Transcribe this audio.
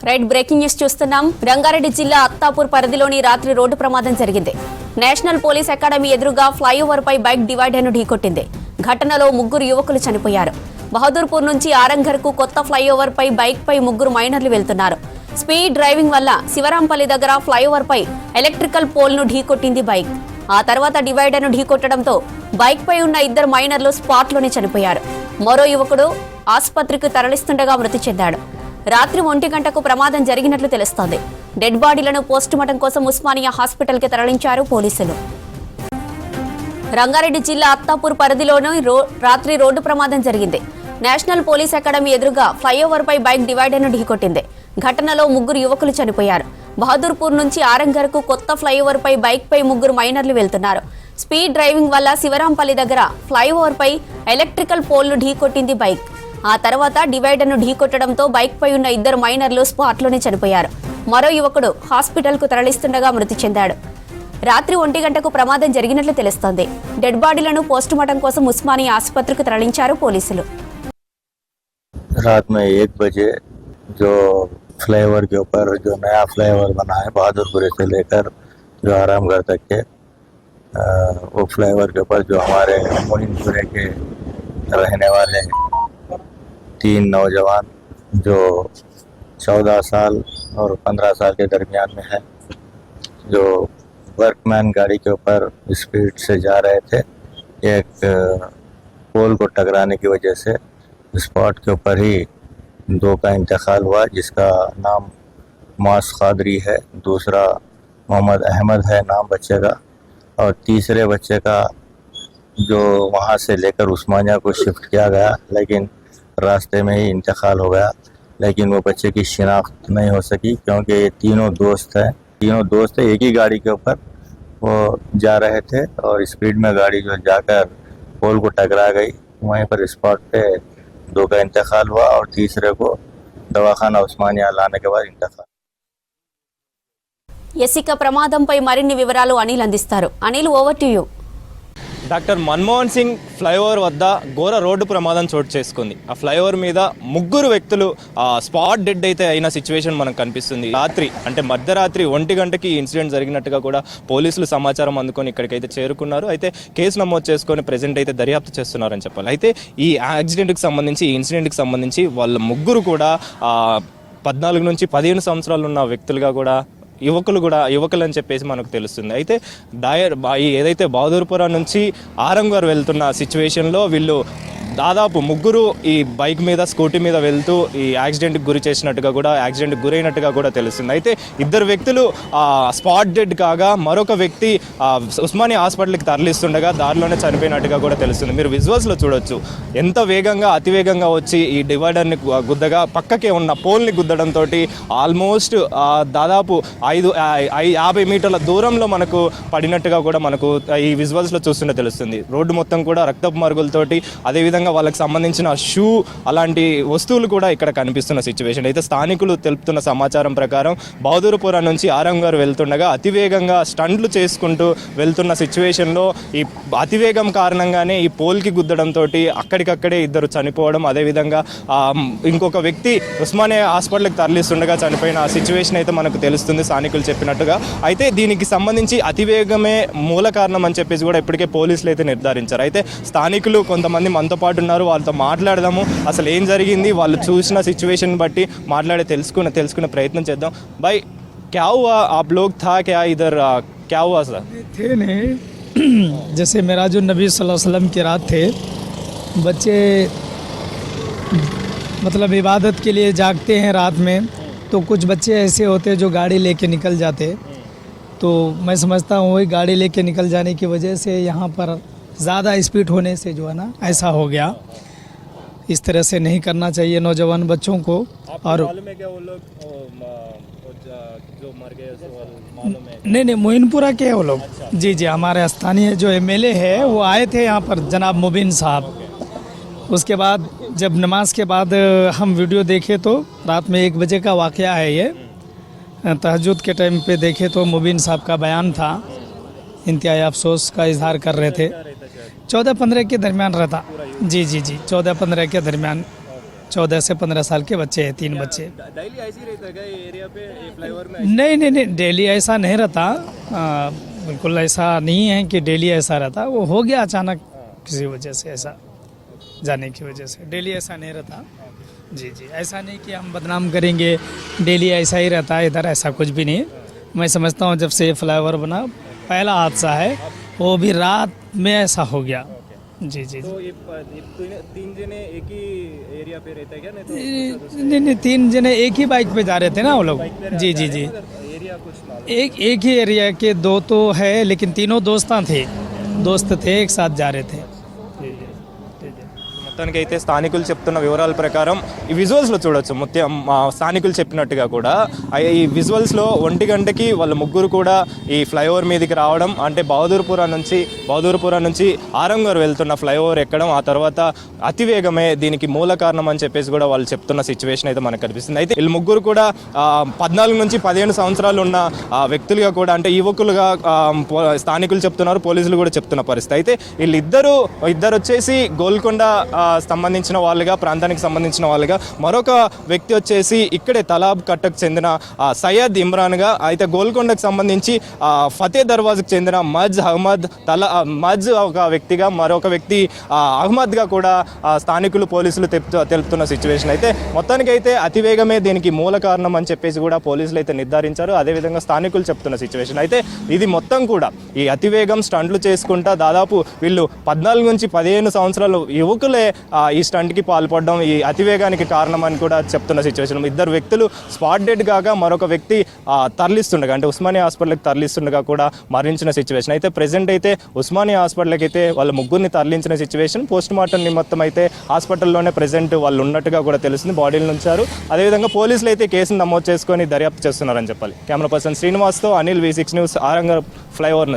Right breaking news చూస్తున్నాం. రంగారెడ్డి జిల్లా అత్తాపూర్ పరిధిలోని రాత్రి రోడ్డు ప్రమాదం జరిగింది. నేషనల్ పోలీస్ అకాడమీ ఎదురుగా ఫ్లైఓవర్ పై బైక్ డివైడర్ను ఢీకొట్టింది. ఘటనలో 3 యువకులు చనిపోయారు. బహదూర్పూర్ నుంచి ఆరంఘర్ కు కొత్త ఫ్లైఓవర్ పై బైక్ పై 3 మైనర్లు వెళ్తున్నారు. స్పీడ్ డ్రైవింగ్ వల్ల శివరాంపల్లి దగ్గర ఫ్లైఓవర్ పై ఎలక్ట్రికల్ పోల్ ను ఢీకొట్టింది బైక్. ఆ తర్వాత డివైడర్ను ఢీకొట్టడంతో బైక్ పై ఉన్న 2 మైనర్లు స్పాట్లోనే చనిపోయారు. మరో యువకుడు ఆసుపత్రికి తరలిస్తుండగా మృతి చెందాడు. రాత్రి 1 గంటకు ప్రమాదం జరిగినట్లు తెలుస్తోంది. డెడ్ బాడీలను పోస్టుమార్టం కోసం ఉస్మానియా హాస్పిటల్ కి తరలించారు పోలీసులు. రంగారెడ్డి జిల్లా అత్తాపూర్ పరిధిలోనూ రాత్రి రోడ్డు ప్రమాదం జరిగింది. నేషనల్ పోలీస్ అకాడమీ ఎదురుగా ఫ్లైఓవర్ పై బైక్ డివైడర్ను ఢీకొట్టింది. ఘటనలో 3 యువకులు చనిపోయారు. బహదూర్పూర్ నుంచి ఆరంఘర్ కు కొత్త ఫ్లైఓవర్ పై బైక్ పై 3 మైనర్లు వెళ్తున్నారు. స్పీడ్ డ్రైవింగ్ వల్ల శివరాంపల్లి దగ్గర ఫ్లైఓవర్ పై ఎలక్ట్రికల్ పోల్ ను ఢీకొట్టింది బైక్. ఆ తర్వాత డివైడర్ను ఢీకొట్టడంతో బైక్ పై ఉన్న 2 మైనర్లు స్పాట్లోనే చనిపోయారు. మరో యువకుడు హాస్పిటల్ కు తరలిస్తుండగా మృతి చెందాడు. రాత్రి 1 గంటకు ప్రమాదం జరిగినట్లు తెలుస్తోంది. డెడ్ బాడీలను పోస్టుమార్టం కోసం ఉస్మానియా ఆసుపత్రికి తరలించారు పోలీసులు. रात में 1 बजे जो फ्लाईओवर के ऊपर जो नया फ्लाईओवर बना है बहादुरपुर से लेकर जो आरामगढ़ तक के वो फ्लाईओवर के ऊपर जो हमारे मोइनपुरे के रहने वाले 3 नौजवान जो 14 साल और 15 साल के दरमियान में है, जो वर्कमैन गाड़ी के ऊपर स्पीड से जा रहे थे, एक पोल को टकराने की वजह से स्पॉट के ऊपर ही 2 का इंतकाल हुआ, जिसका नाम मास कादरी है, दूसरा मोहम्मद अहमद है नाम बच्चे का, और तीसरे बच्चे का जो वहाँ से लेकर उस्मानिया को शिफ्ट किया गया, लेकिन रास्ते में ही इंतकाल हो गया। लेकिन वो बच्चे की शिनाख्त नहीं हो सकी क्योंकि ये तीनों दोस्त एक ही गाड़ी के ऊपर वो जा रहे थे और स्पीड में गाड़ी जो जाकर पोल को टकरा गई। वहीं पर स्पॉट पे 2 का इंतकाल हुआ और तीसरे को दवाखाना उस्मानिया लाने के बाद इंतकाल। ఎసిక ప్రమాదంపై మరిన్ని వివరాలు అనిల్ అందిస్తారు. Anil, over to you. Doctor Manmohan Singh flyover వద్ద ఘోర రోడ్డు ప్రమాదం చోటు చేసుకుంది. ఆ ఫ్లైఓవర్ మీద 3 వ్యక్తులు స్పాట్ డెడ్ అయితే అయిన సిచ్యువేషన్ మనకు కనిపిస్తుంది. రాత్రి అంటే మధ్యరాత్రి 1 గంటకి ఈ ఇన్సిడెంట్ జరిగినట్టుగా కూడా పోలీసులు సమాచారం అందుకొని ఇక్కడికైతే చేరుకున్నారు. అయితే కేసు నమోదు చేసుకొని ప్రెజెంట్ అయితే దర్యాప్తు చేస్తున్నారని చెప్పాలి. అయితే ఈ యాక్సిడెంట్కి సంబంధించి ఈ ఇన్సిడెంట్కి సంబంధించి వాళ్ళ 3 కూడా 14 నుంచి 15 సంవత్సరాలు ఉన్న వ్యక్తులుగా కూడా యువకులు అని చెప్పేసి మనకు తెలుస్తుంది. అయితే ఏదైతే బహదూర్పురా నుంచి ఆరంఘర్ వెళ్తున్న సిచ్యువేషన్లో వీళ్ళు దాదాపు 3 ఈ బైక్ మీద స్కూటీ మీద వెళ్తూ ఈ యాక్సిడెంట్కి గురైనట్టుగా కూడా తెలుస్తుంది. అయితే 2 వ్యక్తులు స్పాట్ డెడ్ కాగా మరొక వ్యక్తి ఉస్మానియా హాస్పిటల్కి తరలిస్తుండగా దారిలోనే చనిపోయినట్టుగా కూడా తెలుస్తుంది. మీరు విజువల్స్లో చూడొచ్చు ఎంత వేగంగా అతివేగంగా వచ్చి ఈ డివైడర్ని గుద్దగా పక్కకే ఉన్న పోల్ని గుద్దడంతో ఆల్మోస్ట్ దాదాపు 50 మీటర్ల దూరంలో మనకు పడినట్టుగా కూడా మనకు ఈ విజువల్స్లో చూస్తుంటే తెలుస్తుంది. రోడ్డు మొత్తం కూడా రక్తపు మరుగులతోటి, అదేవిధంగా వాళ్ళకి సంబంధించిన షూ అలాంటి వస్తువులు కూడా ఇక్కడ కనిపిస్తున్న సిచ్యువేషన్. అయితే స్థానికులు తెలుపుతున్న సమాచారం ప్రకారం బహదూర్పురా నుంచి ఆరంఘర్ వెళ్తుండగా అతివేగంగా స్టంట్లు చేసుకుంటూ వెళ్తున్న సిచ్యువేషన్లో ఈ అతివేగం కారణంగానే ఈ పోల్కి గుద్దడంతో అక్కడికక్కడే 2 చనిపోవడం, అదేవిధంగా ఇంకొక వ్యక్తి ఉస్మానియా హాస్పిటల్కి తరలిస్తుండగా చనిపోయిన సిచ్యువేషన్ అయితే మనకు తెలుస్తుంది స్థానికులు చెప్పినట్టుగా. అయితే దీనికి సంబంధించి అతివేగమే మూల కారణం అని చెప్పేసి కూడా ఇప్పటికే పోలీసులు అయితే నిర్ధారించారు. అయితే స్థానికులు కొంతమంది మనతో పాటు ఉన్నారు, వాళ్ళతో మాట్లాడదాము, అసలు ఏం జరిగింది, వాళ్ళు చూసిన సిచ్యువేషన్ బట్టి తెలుసుకునే ప్రయత్నం చేద్దాం. भाई क्या हुआ, आप लोग था क्या इधर, क्या हुआ सर? थे नहीं जैसे मेरा जो नबी सल्लल्लाहु अलैहि वसल्लम की रात थे, बच्चे मतलब इबादत के लिए जागते हैं रात में, तो कुछ बच्चे ऐसे होते हैं जो गाड़ी लेके निकल जाते, तो मैं समझता हूँ वही गाड़ी लेके निकल जाने की वजह से यहाँ पर ज़्यादा स्पीड होने से जो है ना ऐसा हो गया। इस तरह से नहीं करना चाहिए नौजवान बच्चों को। और मालूम है क्या वो लोग जो मर गए मालूम है? नहीं मोइनपुरा के वो लोग। अच्छा। जी हमारे स्थानीय जो MLA है वो आए थे यहाँ पर, जनाब मुबीन साहब। उसके बाद जब नमाज के बाद हम वीडियो देखे तो रात में 1 बजे का वाक़या है ये, तहज्जुद के टाइम पे देखे तो मुबीन साहब का बयान था, इंतहाई अफसोस का इजहार कर रहे थे। 14-15 के दरमियान रहता। जी 14-15 के दरमियान 14 से 15 साल के बच्चे हैं, 3 बच्चे। डेली ऐसी रहता है ये एरिया पे ये फ्लाईओवर में? नहीं, डेली ऐसा नहीं रहता, बिल्कुल ऐसा नहीं है कि डेली ऐसा रहता, वो हो गया अचानक किसी वजह से, ऐसा जाने की वजह से। डेली ऐसा नहीं रहता। जी, ऐसा नहीं कि हम बदनाम करेंगे, डेली ऐसा ही रहता है इधर, ऐसा कुछ भी नहीं। मैं समझता हूँ जब से फ्लाईओवर बना पहला हादसा है, वो भी रात में ऐसा हो गया। जी। तो ये 3 जने एक ही एरिया पे रहते हैं क्या? नहीं, 3 जने एक ही बाइक पे जा रहे थे ना वो लोग। जी। एरिया कुछ एक ही एरिया के 2 तो है, लेकिन तीनों दोस्त थे, एक साथ जा रहे थे। మొత్తానికి అయితే స్థానికులు చెప్తున్న వివరాల ప్రకారం ఈ విజువల్స్లో చూడొచ్చు. మొత్తం స్థానికులు చెప్పినట్టుగా కూడా ఈ విజువల్స్లో 1 గంటకి వాళ్ళ ముగ్గురు కూడా ఈ ఫ్లైఓవర్ మీదకి రావడం, అంటే బహదూర్పురా నుంచి ఆరంగర్ వెళ్తున్న ఫ్లైఓవర్ ఎక్కడం, ఆ తర్వాత అతివేగమే దీనికి మూల కారణం అని చెప్పేసి కూడా వాళ్ళు చెప్తున్న సిచ్యువేషన్ అయితే మనకు కనిపిస్తుంది. అయితే వీళ్ళు ముగ్గురు కూడా 14 నుంచి 15 సంవత్సరాలు ఉన్న వ్యక్తులుగా కూడా, అంటే యువకులుగా స్థానికులు చెప్తున్నారు, పోలీసులు కూడా చెప్తున్న పరిస్థితి. అయితే వీళ్ళిద్దరు వచ్చేసి గోల్కొండ సంబంధించిన వాళ్ళుగా, ప్రాంతానికి సంబంధించిన వాళ్ళుగా, మరొక వ్యక్తి వచ్చేసి ఇక్కడే తలాబ్ కట్టకు చెందిన సయ్యద్ ఇమ్రాన్గా, అయితే గోల్కొండకు సంబంధించి ఫతే దర్వాజ్కి చెందిన మజ్ ఒక వ్యక్తిగా, మరొక వ్యక్తి అహ్మద్గా కూడా స్థానికులు పోలీసులు తెలుపుతున్న సిచ్యువేషన్. అయితే మొత్తానికైతే అతివేగమే దీనికి మూల కారణం అని చెప్పేసి కూడా పోలీసులు అయితే నిర్ధారించారు. అదేవిధంగా స్థానికులు చెప్తున్న సిచ్యువేషన్. అయితే ఇది మొత్తం కూడా ఈ అతివేగం స్టంట్లు చేసుకుంటా దాదాపు వీళ్ళు 14 నుంచి 15 సంవత్సరాలు యువకులే ఈ స్టంట్కి పాల్పడడం ఈ అతివేగానికి కారణం అని కూడా చెప్తున్న సిచ్యువేషన్. 2 వ్యక్తులు స్పాట్ డెడ్ కాగా మరొక వ్యక్తి తరలిస్తుండగా, అంటే ఉస్మానియా హాస్పిటల్కి తరలిస్తుండగా కూడా మరణించిన సిచ్యువేషన్. అయితే ప్రెజెంట్ అయితే ఉస్మానియా హాస్పిటల్కి అయితే వాళ్ళ ముగ్గురిని తరలించిన సిచ్యువేషన్. పోస్ట్ మార్టం నిమిత్తం అయితే హాస్పిటల్లోనే ప్రెజెంట్ వాళ్ళు ఉన్నట్టుగా కూడా తెలుస్తుంది, బాడీలు ఉంచారు. అదేవిధంగా పోలీసులు అయితే కేసును నమోదు చేసుకొని దర్యాప్తు చేస్తున్నారని చెప్పాలి. కెమెరా పర్సన్ శ్రీనివాస్తో Anil, V6 news, Aramghar flyover.